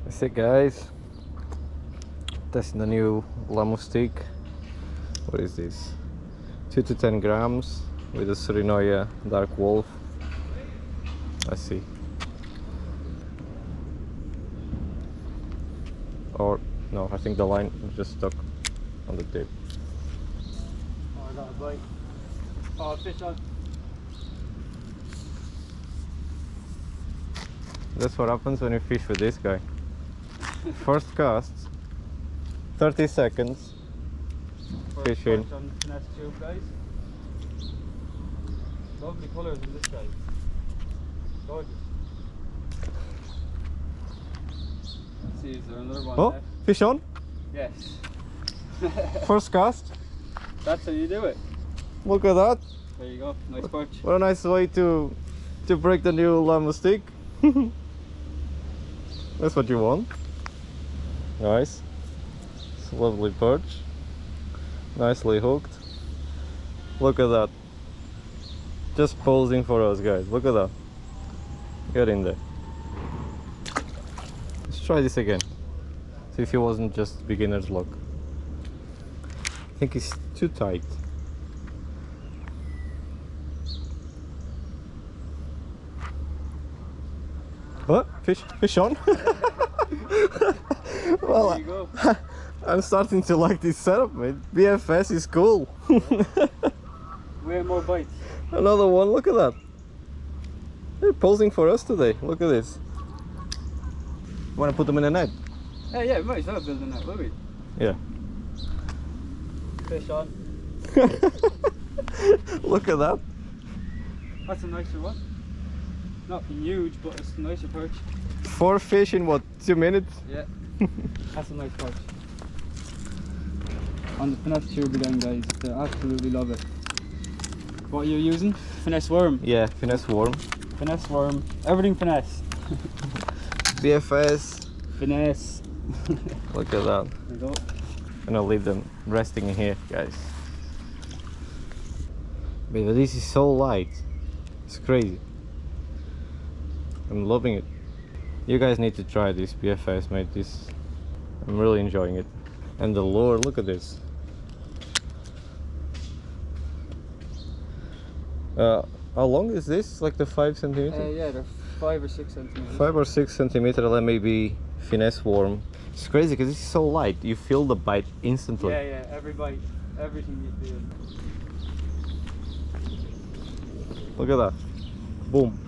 That's it, guys. Testing the new LMAB stick. What is this? 2 to 10 grams with a Surinoya Dark Wolf. Let's see. Or no, I think the line is just stuck on the tip. Oh, I got a bite. Oh, fish on. That's what happens when you fish with this guy. First cast, 30 seconds. First Fish in. perch on the Finesse tube, guys. Lovely colours in this guy. Gorgeous. Let's see, is there another one Oh, left? fish on. Yes. First cast. That's how you do it. Look at that. There you go. Nice perch. What a nice way to break the new LMAB stick. That's what you want. Nice. It's a lovely perch. Nicely hooked. Look at that. Just posing for us, guys. Look at that. Get in there. Let's try this again. See if it wasn't just beginner's luck. I think it's too tight. What? Fish on? Well, There you go. I'm starting to like this setup, mate. BFS is cool. Way more bites. Another one, look at that. They're posing for us today. Look at this. Want to put them in a net? Yeah, we might as well build a net, will we? Yeah. Fish on. Look at that. That's a nicer one. Not huge, but it's a nicer perch. 4 fish in what, 2 minutes? Yeah. That's a nice perch. On the Finesse tube again, guys. They absolutely love it. What are you using? Finesse worm. Yeah, Finesse worm. Finesse worm. Everything finesse. BFS. Finesse. Look at that. There you go. And I'll leave them resting in here, guys. But this is so light. It's crazy. I'm loving it. You guys need to try this BFS, mate. I'm really enjoying it. And the lure, look at this. How long is this? Like the 5 centimeter? Yeah, they're 5 or 6 centimeters. 5 or 6 centimeter LMAB finesse worm. It's crazy because it's so light. You feel the bite instantly. Yeah, every bite, everything you feel. Look at that. Boom.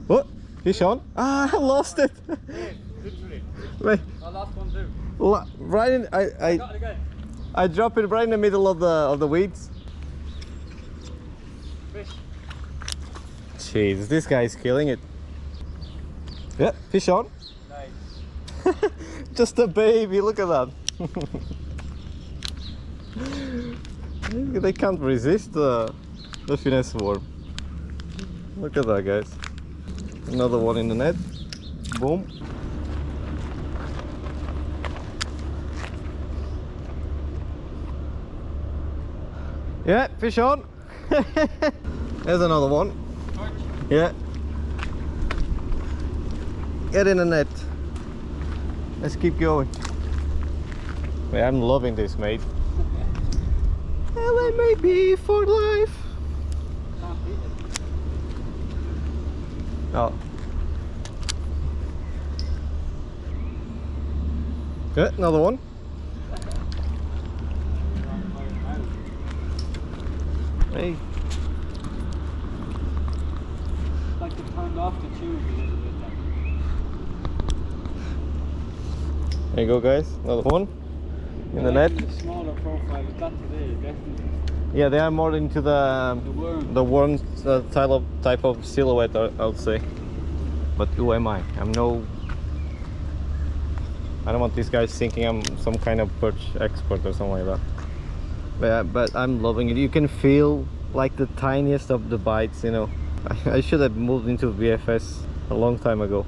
What? Fish on? Ah, I lost it. Hey, literally. Wait, I lost one too. right in, Got it again. I drop it right in the middle of the weeds. Fish. Jeez, this guy's killing it. Yeah, fish on. Nice. Just a baby, look at that. They can't resist the finesse worm. Look at that, guys. Another one in the net. Boom. Yeah, fish on. There's another one. Perch. Yeah. Get in the net. Let's keep going. Man, I'm loving this, mate. LMAB for life. Can't beat it. Oh. Yeah, another one. Hey. Like they turned off the tube a little bit there. There you go, guys. Another one in the net. The smaller profile, but that's today, definitely. Yeah, they are more into the worm type of silhouette, I would say. But who am I? I don't want these guys thinking I'm some kind of perch expert or something like that. But I'm loving it. You can feel like the tiniest of the bites, you know. I should have moved into BFS a long time ago.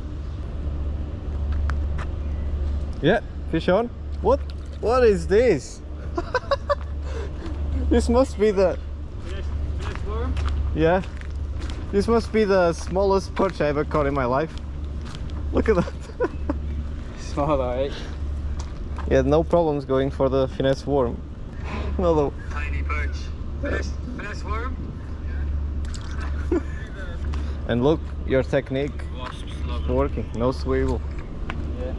Yeah, fish on. What is this? This must be the... Finesse worm? Yeah. This must be the smallest perch I ever caught in my life. Look at that. Small, alright. He had no problems going for the finesse worm. Another Tiny perch. Finesse worm? and look, your technique Wasps is love working. No swivel. Yeah.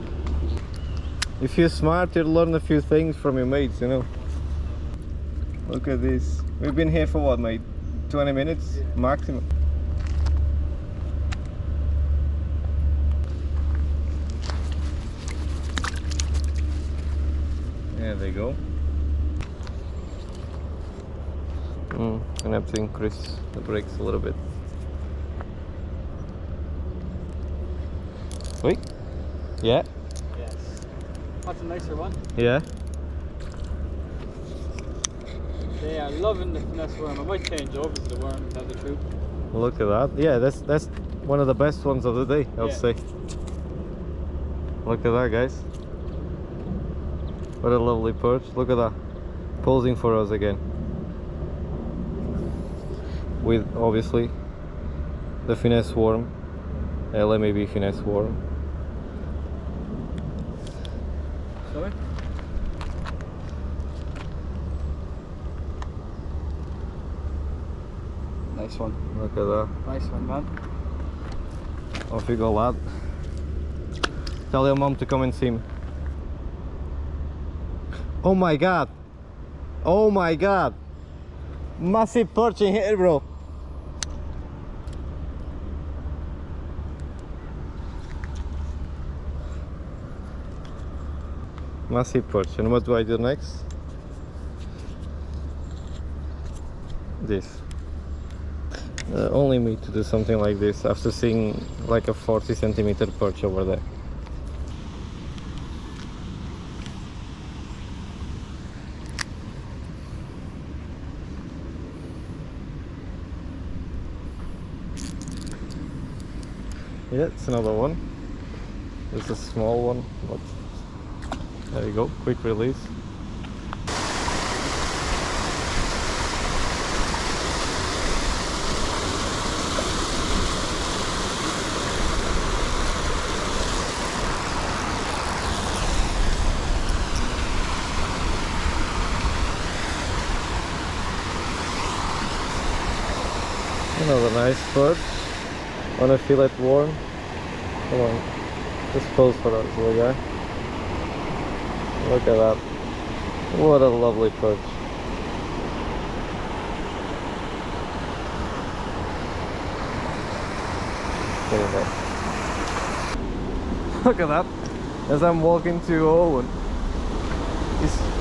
If you're smart, you'll learn a few things from your mates, you know. Look at this. We've been here for what, mate? 20 minutes maximum. There they go. And I have to increase the brakes a little bit. Wait. Yeah. Yes. That's a nicer one. Yeah. They are loving the finesse worm. I might change over to the worm, to tell the truth. Look at that. Yeah, that's one of the best ones of the day, I would say. Look at that, guys. What a lovely perch. Look at that. Posing for us again. With obviously the finesse worm. LMAB finesse worm. Sorry? Nice one. Look at that. Nice one, man. Off you go, lad. Tell your mom to come and see me. Oh my god. Oh my god. Massive perch in here, bro. Massive perch. And what do I do next? This. Only me to do something like this after seeing like a 40 centimeter perch over there. Yeah, it's another one. It's a small one, but there you go, quick release. Another nice perch on a fillet worm. Come on, just pose for us, little guy. Look at that. What a lovely perch. Look at that. As I'm walking to Eoin,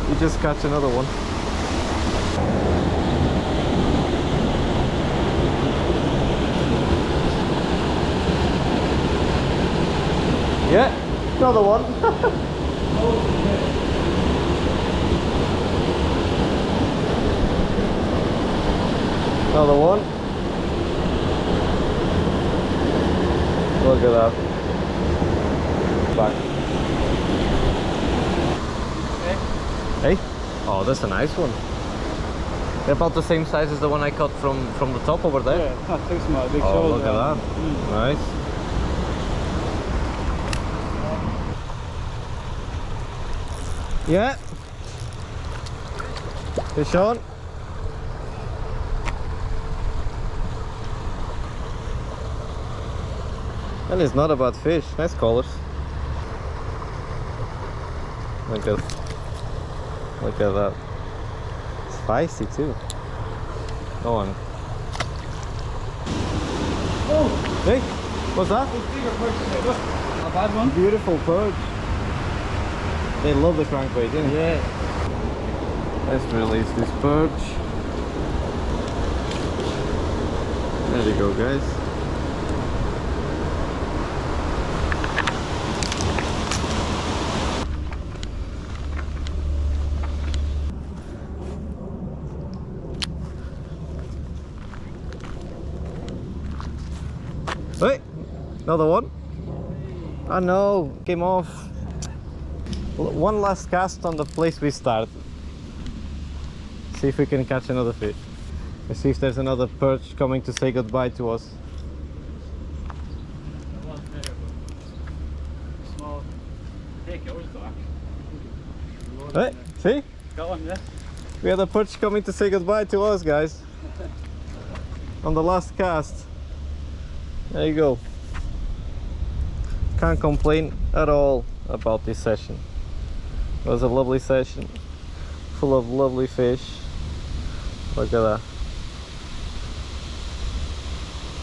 he just catch another one. Yeah, another one. Another one. Look at that. Back. Hey? Oh, that's a nice one. They're about the same size as the one I caught from the top over there. Yeah, not too small. Big Oh, shoulder. look at that. Nice. Yeah. Fish on. And it's not about fish. Nice colors. Look at that. It's spicy too. Go on. Oh! Hey, what's that? Bigger perch today, look. Not a bad one. Beautiful perch. They love the crankbait, didn't they? Yeah. Let's release this perch. There you go, guys. Hey, another one. Oh no, came off. One last cast on the place we started. See if we can catch another fish. Let's see if there's another perch coming to say goodbye to us. take yours back. Hey, see? Got one, yeah. We had a perch coming to say goodbye to us, guys. On the last cast. There you go. Can't complain at all about this session. It was a lovely session, full of lovely fish. Look at that.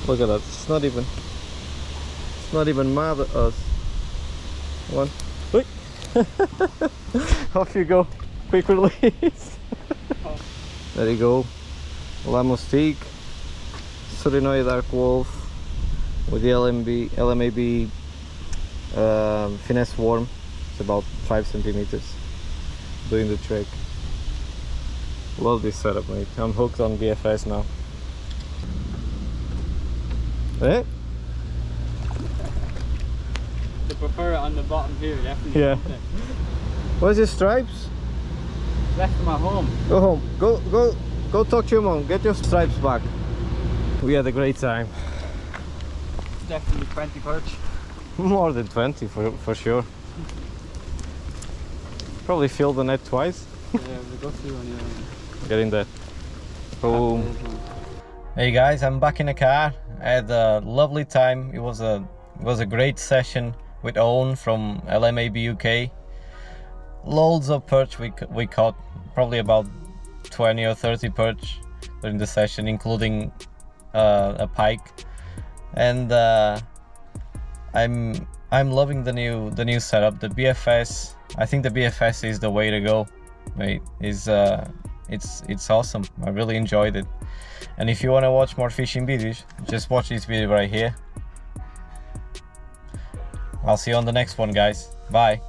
Look at that. It's not even mad at us. One. Oi. Off you go. Quick release. There you go. LMAB, Surinoi dark wolf with the LMAB Finesse worm. It's about 5 centimeters. Doing the trick. Love this setup, mate. I'm hooked on BFS now. Eh? They prefer it on the bottom here, definitely. Yeah. Where's your stripes? Left them at home. Go home. Go talk to your mom. Get your stripes back. We had a great time. Definitely 20 perch. More than 20 for sure. Probably filled the net twice. Yeah, we go through on here. Get in there. Boom. Hey guys, I'm back in the car. I had a lovely time. It was a great session with Eoin from LMAB UK. Loads of perch we caught, probably about 20 or 30 perch during the session, including a pike. And I'm loving the new setup, the BFS. I think the BFS is the way to go. Mate, it's awesome. I really enjoyed it. And if you want to watch more fishing videos, just watch this video right here. I'll see you on the next one, guys. Bye.